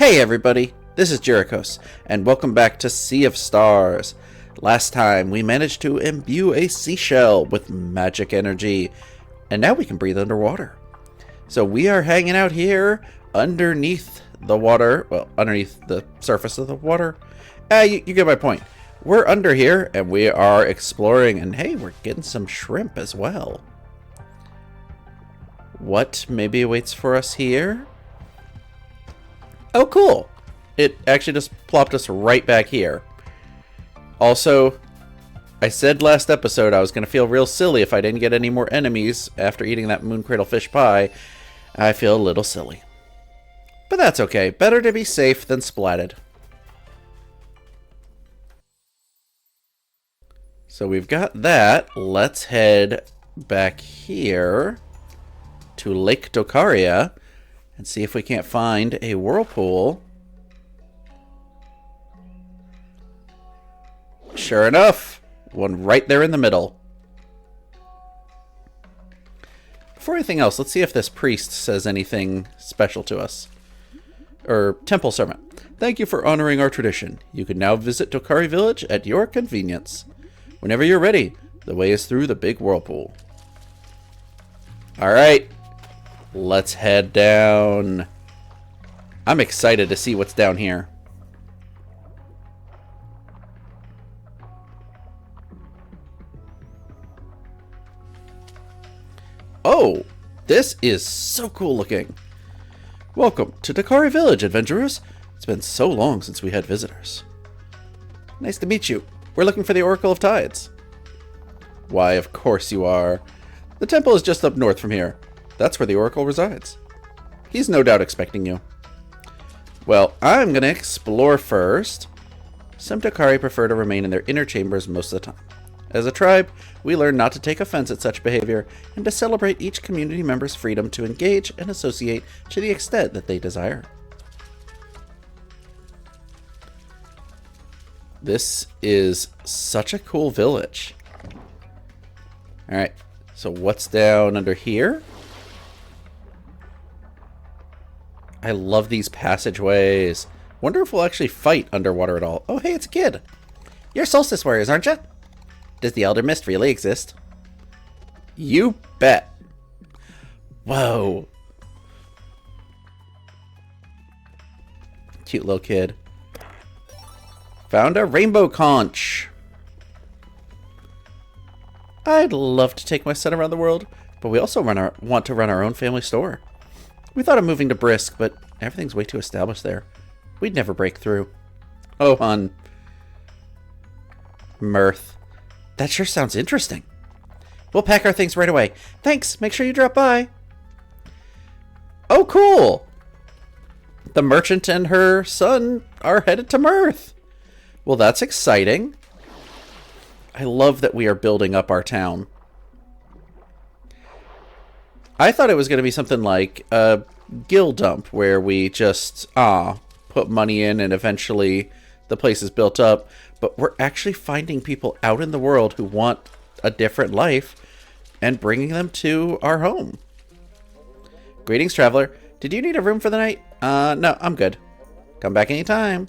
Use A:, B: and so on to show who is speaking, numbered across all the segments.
A: Hey everybody, this is Jerichos, and welcome back to Sea of Stars. Last time we managed to imbue a seashell with magic energy, and now we can breathe underwater. So we are hanging out here underneath the water, well, underneath the surface of the water. You get my point. We're under here, and we are exploring, and hey, we're getting some shrimp as well. What maybe awaits for us here? Oh, cool. It actually just plopped us right back here. Also, I said last episode I was going to feel real silly if I didn't get any more enemies after eating that moon cradle fish pie. I feel a little silly. But that's okay. Better to be safe than splatted. So we've got that. Let's head back here to Lake Docarri and see if we can't find a whirlpool. Sure enough, one right there in the middle. Before anything else, let's see if this priest says anything special to us. Temple servant. Thank you for honoring our tradition. You can now visit Docarri village at your convenience. Whenever you're ready, the way is through the big whirlpool. Alright. Let's head down. I'm excited to see what's down here. Oh, this is so cool looking. Welcome to Docarri Village, adventurers. It's been so long since we had visitors. Nice to meet you. We're looking for the Oracle of Tides. Why, of course you are. The temple is just up north from here. That's where the Oracle resides. He's no doubt expecting you. Well, I'm going to explore first. Some Docarri prefer to remain in their inner chambers most of the time. As a tribe, we learn not to take offense at such behavior and to celebrate each community member's freedom to engage and associate to the extent that they desire. This is such a cool village. Alright, so what's down under here? I love these passageways. Wonder if we'll actually fight underwater at all. Oh, hey, it's a kid. You're solstice warriors, aren't you? Does the Elder Mist really exist? You bet. Whoa. Cute little kid. Found a rainbow conch. I'd love to take my son around the world, but we also want to run our own family store. We thought of moving to Brisk, but everything's way too established there. We'd never break through. Oh, hon. Mirth. That sure sounds interesting. We'll pack our things right away. Thanks. Make sure you drop by. Oh, cool. The merchant and her son are headed to Mirth. Well, that's exciting. I love that we are building up our town. I thought it was going to be something like a guild dump where we just put money in and eventually the place is built up. But we're actually finding people out in the world who want a different life and bringing them to our home. Greetings, traveler. Did you need a room for the night? No, I'm good. Come back anytime.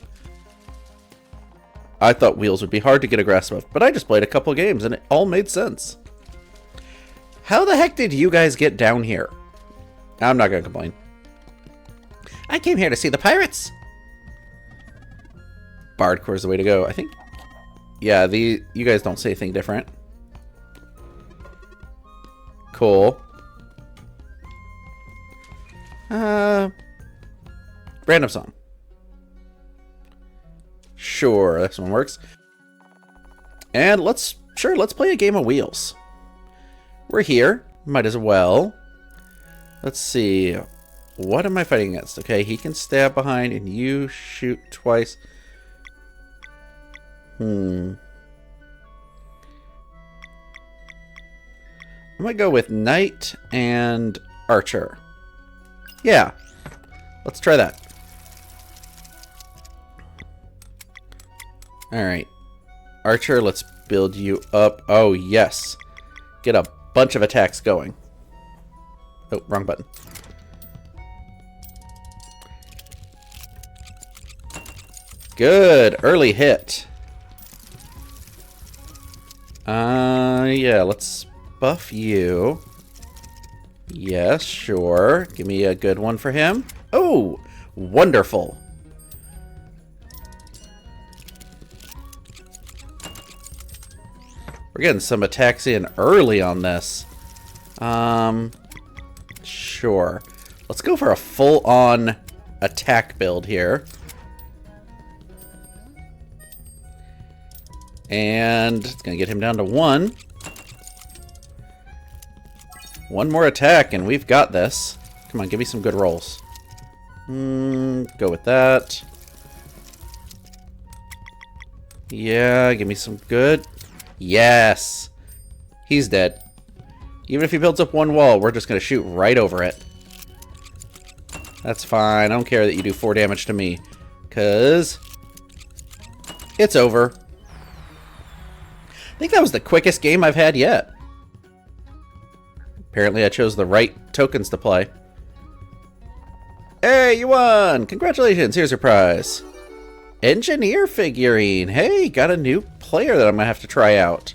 A: I thought wheels would be hard to get a grasp of, but I just played a couple games and it all made sense. How the heck did you guys get down here? I'm not going to complain. I came here to see the pirates. Bardcore is the way to go. I think, yeah, you guys don't say anything different. Cool. Random song. Sure, this one works. And let's play a game of wheels. We're here. Might as well. Let's see. What am I fighting against? Okay, he can stab behind and you shoot twice. I might go with Knight and Archer. Yeah. Let's try that. Alright. Archer, let's build you up. Oh, yes. Get a bunch of attacks going. Oh, wrong button. Good. Early hit. Yeah, let's buff you. Yes, sure. Give me a good one for him. Oh, wonderful. We're getting some attacks in early on this. Sure. Let's go for a full-on attack build here. And it's going to get him down to 1. One more attack and we've got this. Come on, give me some good rolls. Go with that. Yeah, give me some good. Yes. He's dead. Even if he builds up one wall, we're just going to shoot right over it. That's fine. I don't care that you do 4 damage to me. Because it's over. I think that was the quickest game I've had yet. Apparently I chose the right tokens to play. Hey, you won! Congratulations, here's your prize. Engineer figurine. Hey, got a new player that I'm going to have to try out.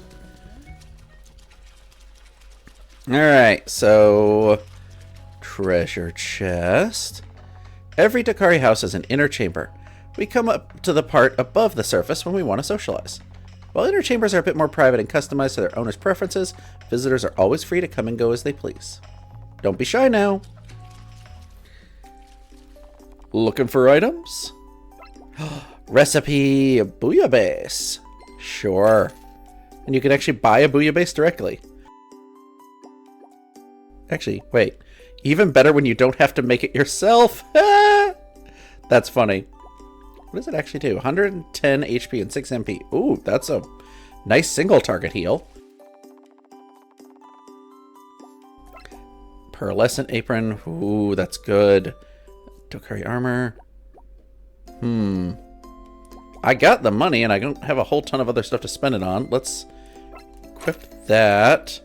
A: Alright, so treasure chest. Every Docarri house has an inner chamber. We come up to the part above the surface when we want to socialize. While inner chambers are a bit more private and customized to their owner's preferences, visitors are always free to come and go as they please. Don't be shy now. Looking for items? Recipe bouillabaisse. Sure. And you can actually buy a bouillabaisse directly. Actually, wait. Even better when you don't have to make it yourself. That's funny. What does it actually do? 110 HP and 6 MP. Ooh, that's a nice single target heal. Pearlescent apron. Ooh, that's good. Docarri armor. I got the money and I don't have a whole ton of other stuff to spend it on. Let's equip that.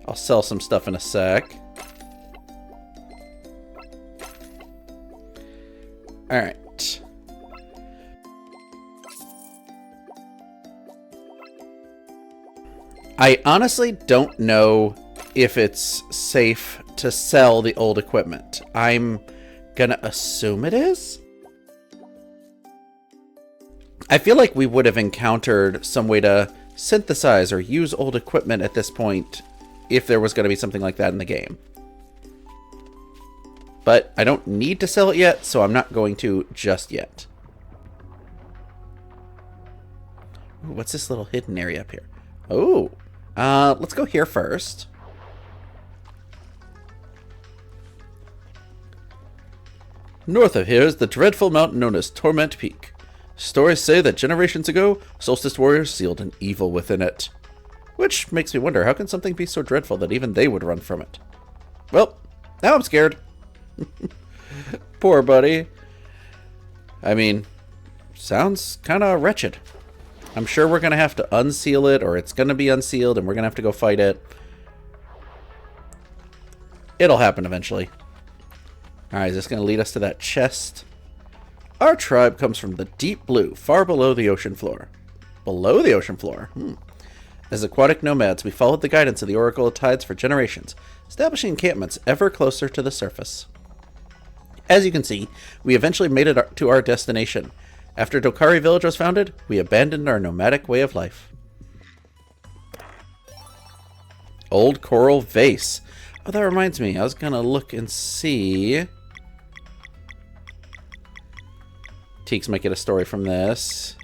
A: I'll sell some stuff in a sec. Alright. I honestly don't know if it's safe to sell the old equipment. I'm gonna assume it is. I feel like we would have encountered some way to synthesize or use old equipment at this point if there was going to be something like that in the game. But I don't need to sell it yet, so I'm not going to just yet. Ooh, what's this little hidden area up here? Oh, let's go here first. North of here is the dreadful mountain known as Torment Peak. Stories say that generations ago, Solstice warriors sealed an evil within it. Which makes me wonder, how can something be so dreadful that even they would run from it? Well, now I'm scared. Poor buddy. I mean, sounds kind of wretched. I'm sure we're going to have to unseal it, or it's going to be unsealed, and we're going to have to go fight it. It'll happen eventually. Alright, is this going to lead us to that chest? Our tribe comes from the deep blue, far below the ocean floor. Below the ocean floor? As aquatic nomads, we followed the guidance of the Oracle of Tides for generations, establishing encampments ever closer to the surface. As you can see, we eventually made it to our destination. After Docarri Village was founded, we abandoned our nomadic way of life. Old coral vase. Oh, that reminds me. I was going to look and see. Teeks might get a story from this.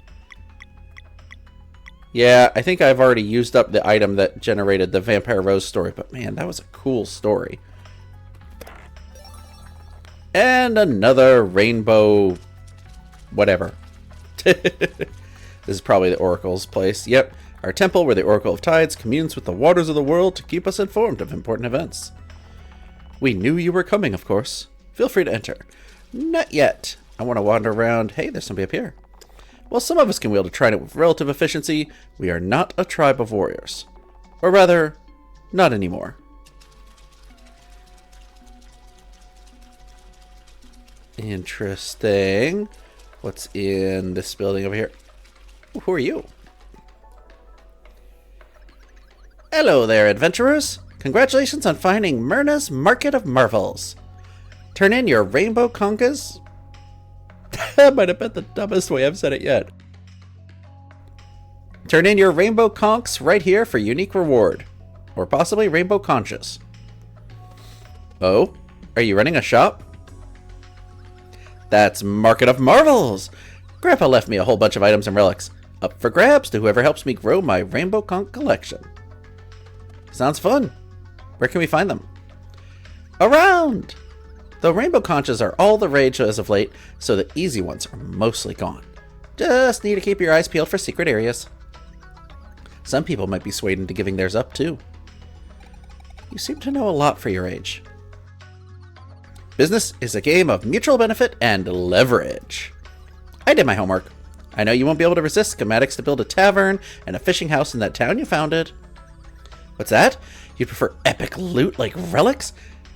A: Yeah, I think I've already used up the item that generated the Vampire Rose story, but man, that was a cool story. And another rainbow whatever. This is probably the Oracle's place. Yep, our temple where the Oracle of Tides communes with the waters of the world to keep us informed of important events. We knew you were coming, of course. Feel free to enter. Not yet. I want to wander around. Hey, there's somebody up here. While some of us can wield a trident with relative efficiency, we are not a tribe of warriors. Or rather, not anymore. Interesting. What's in this building over here? Who are you? Hello there, adventurers. Congratulations on finding Myrna's Market of Marvels. Turn in your rainbow congas. That might have been the dumbest way I've said it yet. Turn in your rainbow conchs right here for unique reward. Or possibly rainbow conches. Oh? Are you running a shop? That's Market of Marvels! Grandpa left me a whole bunch of items and relics. Up for grabs to whoever helps me grow my rainbow conch collection. Sounds fun. Where can we find them? Around! The rainbow conches are all the rage as of late, so the easy ones are mostly gone. Just need to keep your eyes peeled for secret areas. Some people might be swayed into giving theirs up, too. You seem to know a lot for your age. Business is a game of mutual benefit and leverage. I did my homework. I know you won't be able to resist schematics to build a tavern and a fishing house in that town you founded. What's that? You prefer epic loot like relics?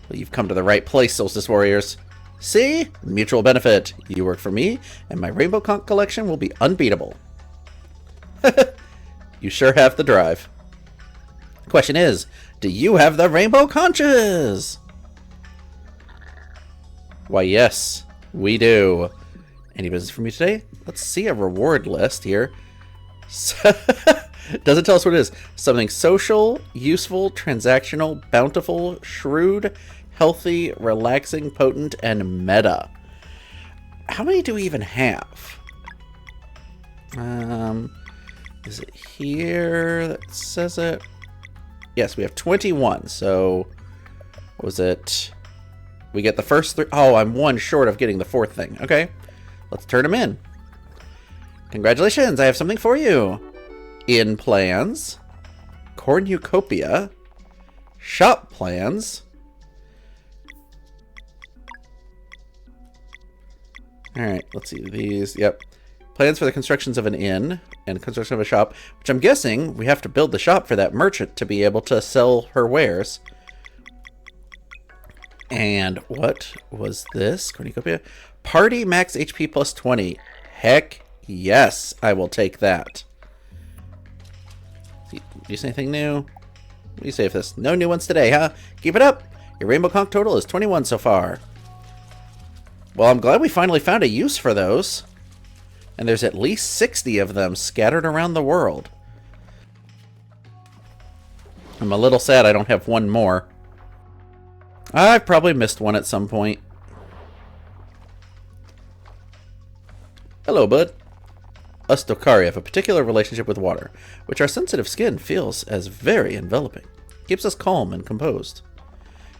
A: Well, you've come to the right place, Solstice Warriors. See? Mutual benefit. You work for me, and my Rainbow Conch collection will be unbeatable. You sure have the drive. Question is, do you have the Rainbow Conches? Why, yes, we do. Any business for me today? Let's see a reward list here. Doesn't tell us what it is. Something social, useful, transactional, bountiful, shrewd, healthy, relaxing, potent, and meta. How many do we even have? Is it here that says it? Yes, we have 21. So, what was it? We get the first 3. Oh, I'm one short of getting the 4th thing. Okay, let's turn them in. Congratulations, I have something for you. In plans, cornucopia, shop plans. Alright, let's see. These, yep. Plans for the constructions of an inn and construction of a shop, which I'm guessing we have to build the shop for that merchant to be able to sell her wares. And what was this? Cornucopia? Party max HP plus 20. Heck yes, I will take that. Do you see anything new? What do you say for this? No new ones today, huh? Keep it up. Your Rainbow Conch total is 21 so far. Well, I'm glad we finally found a use for those. And there's at least 60 of them scattered around the world. I'm a little sad I don't have one more. I've probably missed one at some point. Hello, bud. Us Docarri have a particular relationship with water, which our sensitive skin feels as very enveloping. Keeps us calm and composed.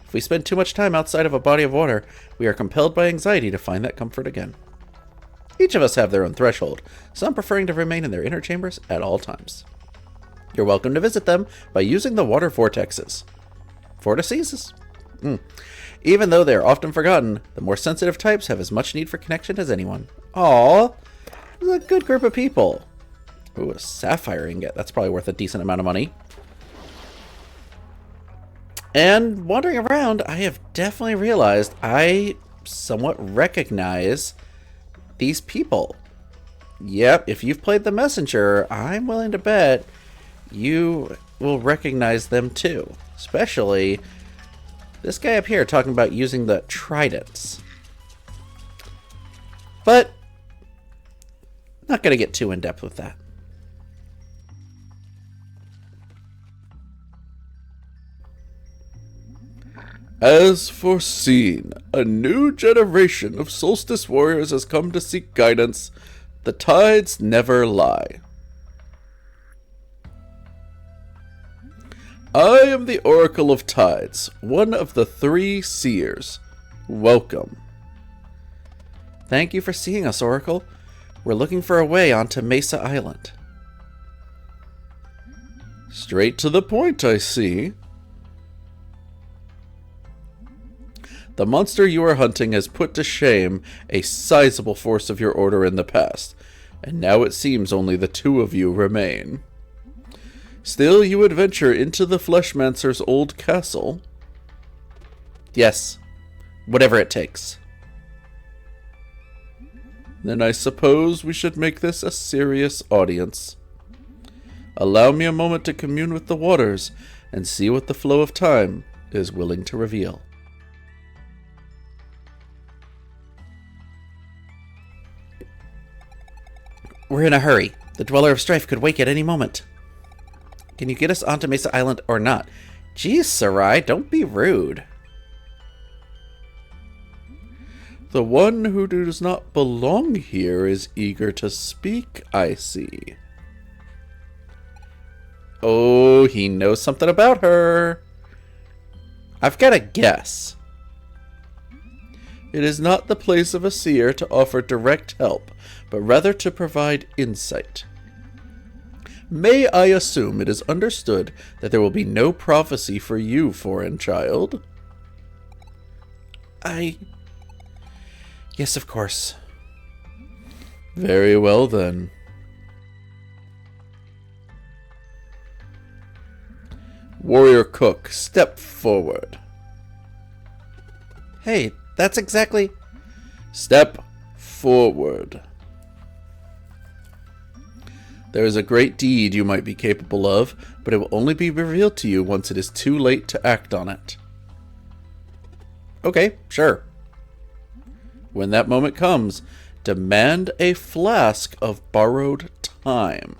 A: If we spend too much time outside of a body of water, we are compelled by anxiety to find that comfort again. Each of us have their own threshold, some preferring to remain in their inner chambers at all times. You're welcome to visit them by using the water vortexes. Vortices? Even though they are often forgotten, the more sensitive types have as much need for connection as anyone. Aww, this is a good group of people. Ooh, a sapphire ingot. That's probably worth a decent amount of money. And wandering around, I have definitely realized I somewhat recognize these people. Yep, if you've played the Messenger, I'm willing to bet you will recognize them too. Especially this guy up here talking about using the tridents. But not going to get too in-depth with that.
B: As foreseen, a new generation of Solstice Warriors has come to seek guidance. The tides never lie. I am the Oracle of Tides, one of the 3 seers. Welcome.
A: Thank you for seeing us, Oracle. We're looking for a way onto Mesa Island.
B: Straight to the point, I see. The monster you are hunting has put to shame a sizable force of your order in the past, and now it seems only the 2 of you remain. Still, you adventure into the Fleshmancer's old castle.
A: Yes, whatever it takes.
B: Then I suppose we should make this a serious audience. Allow me a moment to commune with the waters and see what the flow of time is willing to reveal.
A: We're in a hurry. The Dweller of Strife could wake at any moment. Can you get us onto Mesa Island or not? Geez, Sarai, don't be rude.
B: The one who does not belong here is eager to speak, I see.
A: Oh, he knows something about her. I've got a guess.
B: It is not the place of a seer to offer direct help, but rather to provide insight. May I assume it is understood that there will be no prophecy for you, foreign child?
A: Yes, of course.
B: Very well, then. Warrior Cook, step forward.
A: Hey, that's exactly...
B: Step forward. There is a great deed you might be capable of, but it will only be revealed to you once it is too late to act on it.
A: Okay, sure.
B: When that moment comes, demand a flask of borrowed time.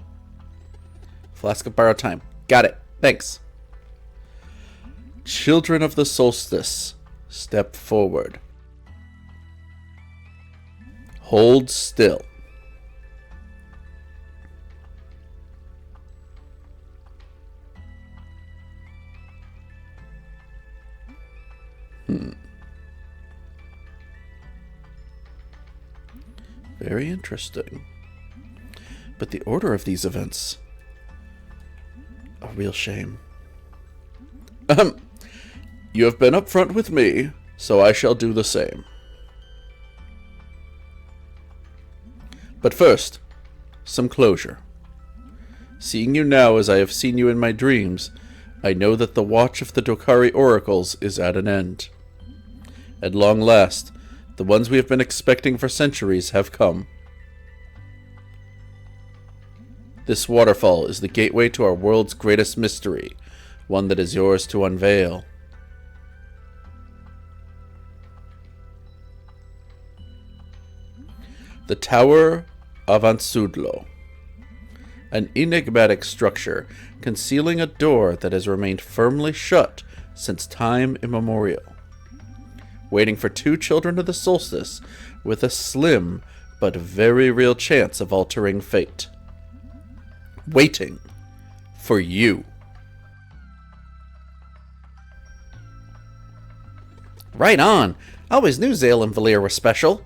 A: Flask of borrowed time. Got it. Thanks.
B: Children of the Solstice, step forward. Hold still. Very interesting. But the order of these events... a real shame. You have been upfront with me, so I shall do the same. But first, some closure. Seeing you now as I have seen you in my dreams, I know that the watch of the Docarri oracles is at an end. At long last, the ones we have been expecting for centuries have come. This waterfall is the gateway to our world's greatest mystery, one that is yours to unveil. The Tower of Ansudlo. An enigmatic structure concealing a door that has remained firmly shut since time immemorial. Waiting for two children of the solstice with a slim but very real chance of altering fate. Waiting for you.
A: Right on. I always knew Zale and Valir were special.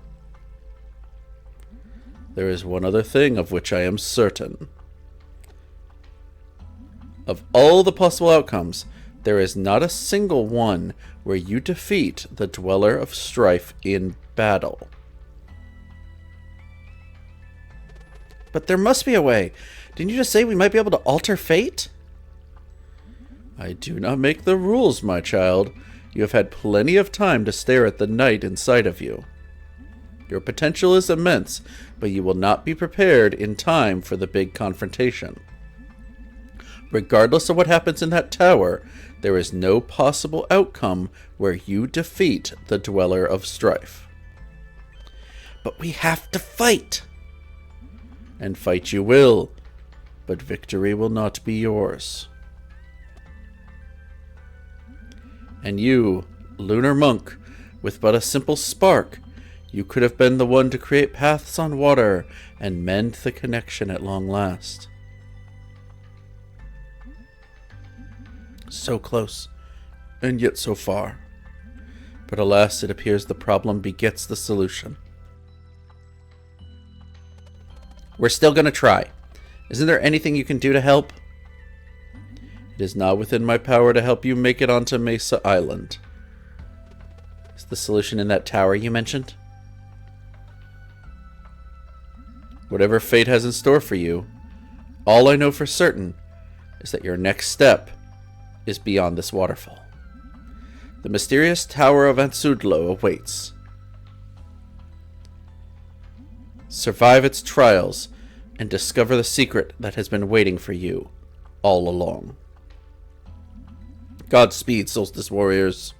B: There is one other thing of which I am certain. Of all the possible outcomes, there is not a single one where you defeat the Dweller of Strife in battle.
A: But there must be a way. Didn't you just say we might be able to alter fate?
B: I do not make the rules, my child. You have had plenty of time to stare at the night inside of you. Your potential is immense, but you will not be prepared in time for the big confrontation. Regardless of what happens in that tower, there is no possible outcome where you defeat the Dweller of Strife.
A: But we have to fight.
B: And fight you will, but victory will not be yours. And you, lunar monk, with but a simple spark, you could have been the one to create paths on water and mend the connection at long last. So close, and yet so far. But alas, it appears the problem begets the solution.
A: We're still going to try. Isn't there anything you can do to help?
B: It is not within my power to help you make it onto Mesa Island.
A: Is the solution in that tower you mentioned?
B: Whatever fate has in store for you, all I know for certain is that your next step is beyond this waterfall. The mysterious Tower of Ansudlo awaits. Survive its trials and discover the secret that has been waiting for you all along. Godspeed, Solstice Warriors.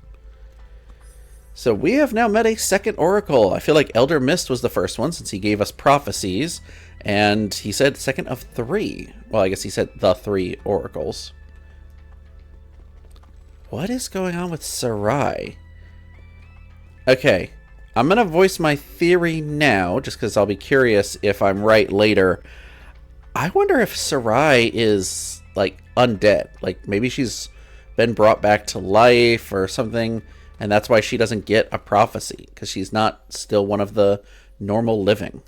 B: So we have now met a second oracle. I feel like Elder Mist was the first one since he gave us prophecies. And he said second of 3. Well, I guess he said the 3 oracles. What is going on with Sarai? Okay, I'm going to voice my theory now, just because I'll be curious if I'm right later. I wonder if Sarai is, like, undead. Like, maybe she's been brought back to life or something, and that's why she doesn't get a prophecy, because she's not still one of the normal living.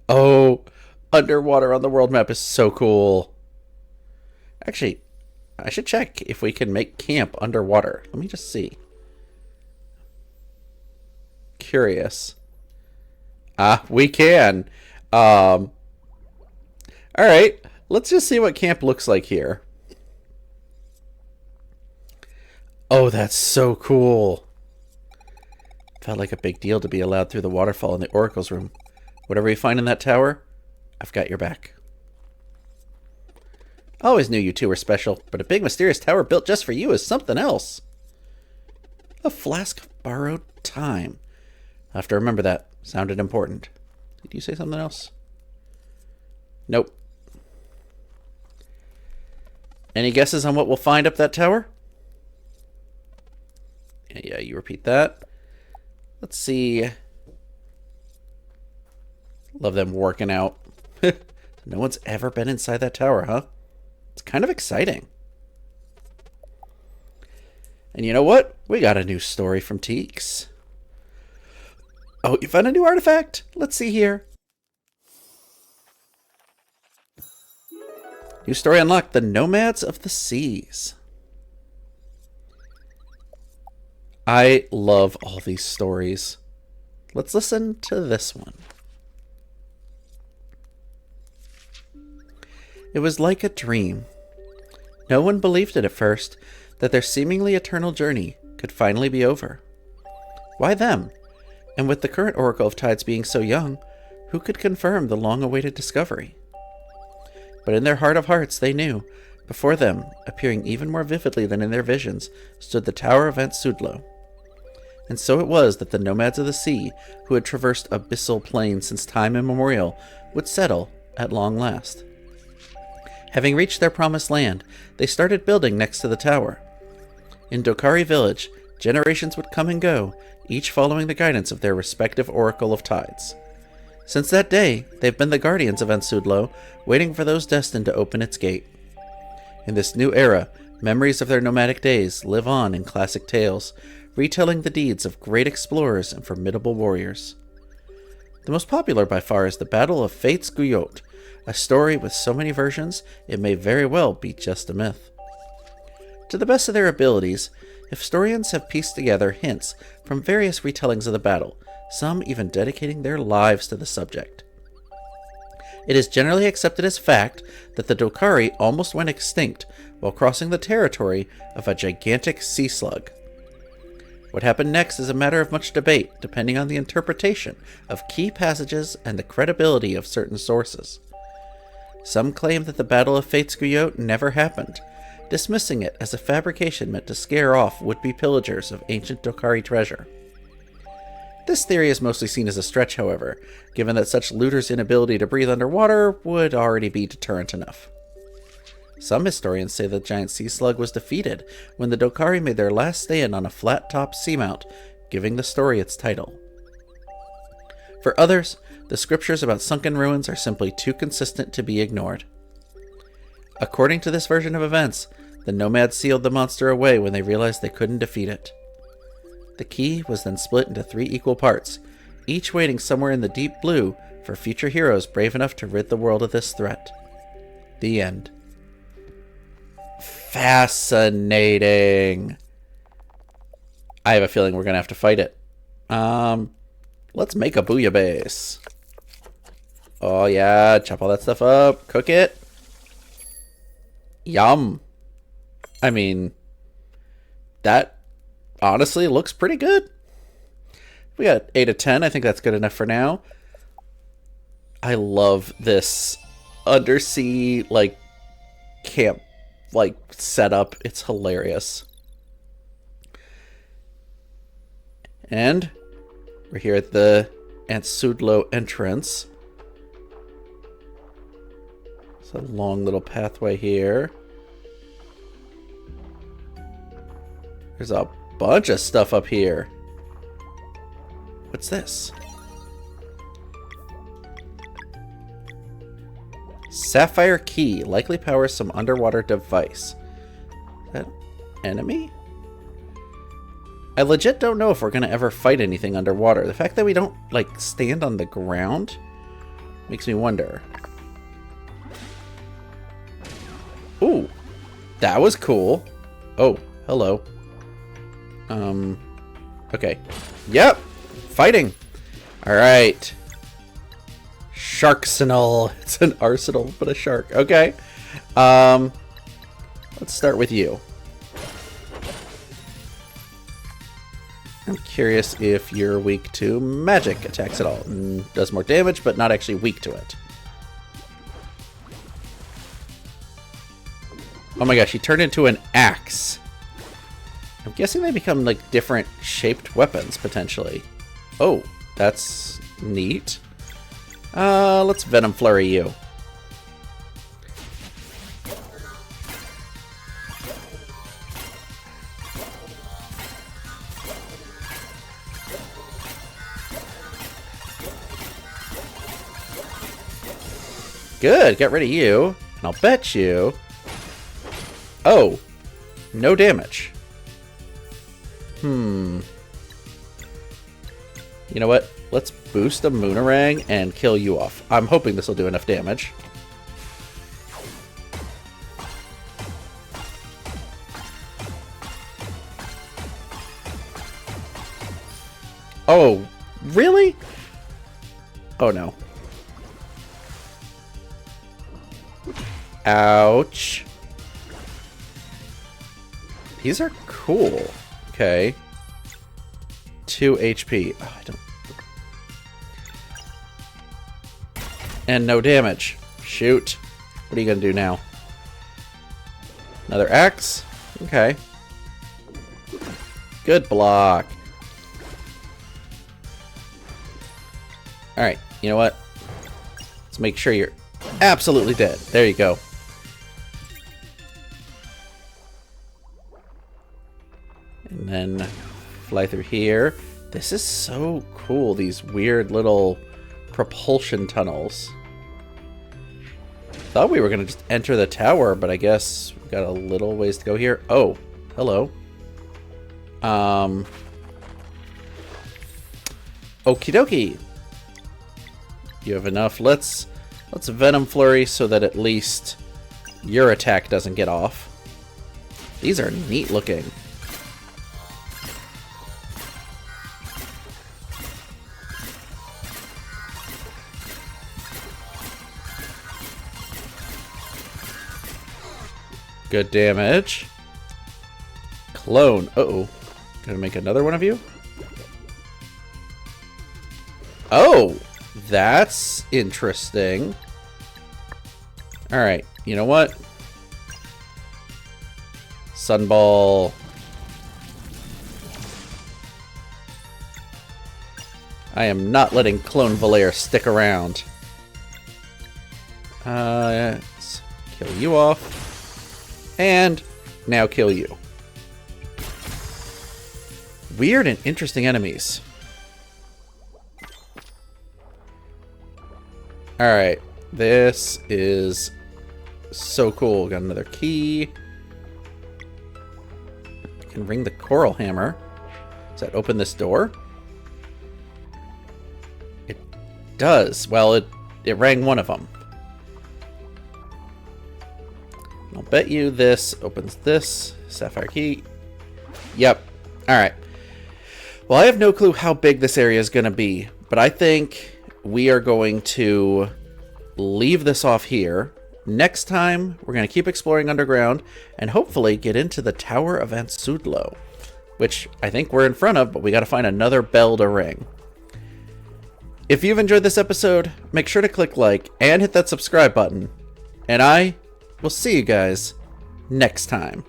B: Oh, underwater on the world map is so cool. Actually, I should check if we can make camp underwater. Let me just see. Curious. We can. Alright, let's just see what camp looks like here. Oh, that's so cool. Felt like a big deal to be allowed through the waterfall in the Oracle's room. Whatever you find in that tower, I've got your back. I always knew you two were special, but a big mysterious tower built just for you is something else. A flask of borrowed time. I'll have to remember that. Sounded important. Did you say something else? Nope. Any guesses on what we'll find up that tower? Yeah, you repeat that. Let's see. Love them working out. No one's ever been inside that tower, huh? It's kind of exciting. And you know what? We got a new story from Teeks. Oh, you found a new artifact? Let's see here. New story unlocked. The Nomads of the Seas. I love all these stories. Let's listen to this one. It was like a dream. No one believed it at first, that their seemingly eternal journey could finally be over. Why them? And with the current Oracle of Tides being so young, who could confirm the long-awaited discovery? But in their heart of hearts they knew, before them, appearing even more vividly than in their visions, stood the Tower of Antsudlo. And so it was that the Nomads of the Sea, who had traversed abyssal plains since time immemorial, would settle at long last. Having reached their promised land, they started building next to the tower. In Docarri village, generations would come and go, each following the guidance of their respective Oracle of Tides. Since that day, they've been the guardians of Antsudlo, waiting for those destined to open its gate. In this new era, memories of their nomadic days live on in classic tales, retelling the deeds of great explorers and formidable warriors. The most popular by far is the Battle of Fate's Guyot, a story with so many versions, it may very well be just a myth. To the best of their abilities, historians have pieced together hints from various retellings of the battle, some even dedicating their lives to the subject. It is generally accepted as fact that the Docarri almost went extinct while crossing the territory of a gigantic sea slug. What happened next is a matter of much debate, depending on the interpretation of key passages and the credibility of certain sources. Some claim that the Battle of Fate's Guyot never happened, dismissing it as a fabrication meant to scare off would-be pillagers of ancient Docarri treasure. This theory is mostly seen as a stretch, however, given that such looters' inability to breathe underwater would already be deterrent enough. Some historians say the giant sea slug was defeated when the Docarri made their last stand on a flat-topped seamount, giving the story its title. For others, the scriptures about sunken ruins are simply too consistent to be ignored. According to this version of events, the nomads sealed the monster away when they realized they couldn't defeat it. The key was then split into 3 equal parts, each waiting somewhere in the deep blue for future heroes brave enough to rid the world of this threat. The end. Fascinating. I have a feeling we're going to have to fight it. Let's make a bouillabaisse. Oh yeah, chop all that stuff up, cook it. Yum. I mean, that honestly looks pretty good. We got 8 of 10. I think that's good enough for now. I love this undersea, like, camp, like, setup. It's hilarious. And we're here at the Ansudlo entrance. It's a long little pathway here. There's a bunch of stuff up here. What's this? Sapphire key. Likely powers some underwater device. Is that enemy? I legit don't know if we're going to ever fight anything underwater. The fact that we don't, like, stand on the ground makes me wonder. Ooh. That was cool. Oh, hello. Okay. Yep. Fighting. Alright. Sharksenal. It's an arsenal, but a shark. Okay. Let's start with you. I'm curious if you're weak to magic attacks at all. Does more damage, but not actually weak to it. Oh my gosh, he turned into an axe. I'm guessing they become, like, different shaped weapons, potentially. Oh, that's neat. Let's Venom Flurry you. Good, got rid of you. And I'll bet you... Oh, no damage. You know what? Let's boost a Moonerang and kill you off. I'm hoping this will do enough damage. Oh, really? Oh no. Ouch. These are cool. Okay. 2 HP. Oh, I don't... And no damage. Shoot. What are you gonna do now? Another axe? Okay. Good block. Alright, you know what? Let's make sure you're absolutely dead. There you go. And then fly through here. This is so cool, these weird little propulsion tunnels. Thought we were going to just enter the tower, but I guess we got a little ways to go here. Oh, hello. Okie dokie. You have enough. Let's Venom Flurry so that at least your attack doesn't get off. These are neat looking. Good damage. Clone. Uh-oh. Gonna make another one of you? Oh! That's interesting. Alright, you know what? Sunball. I am not letting Clone Valair stick around. Let's kill you off. And now kill you. Weird and interesting enemies. Alright, this is so cool. Got another key. I can ring the coral hammer. Does that open this door? It does. Well, it rang one of them. I'll bet you this opens this. Sapphire key. Yep. Alright. Well, I have no clue how big this area is going to be, but I think we are going to leave this off here. Next time, we're going to keep exploring underground and hopefully get into the Tower of Ansudlo, which I think we're in front of, but we got to find another bell to ring.
A: If you've enjoyed this episode, make sure to click like and hit that subscribe button. And I will see you guys next time.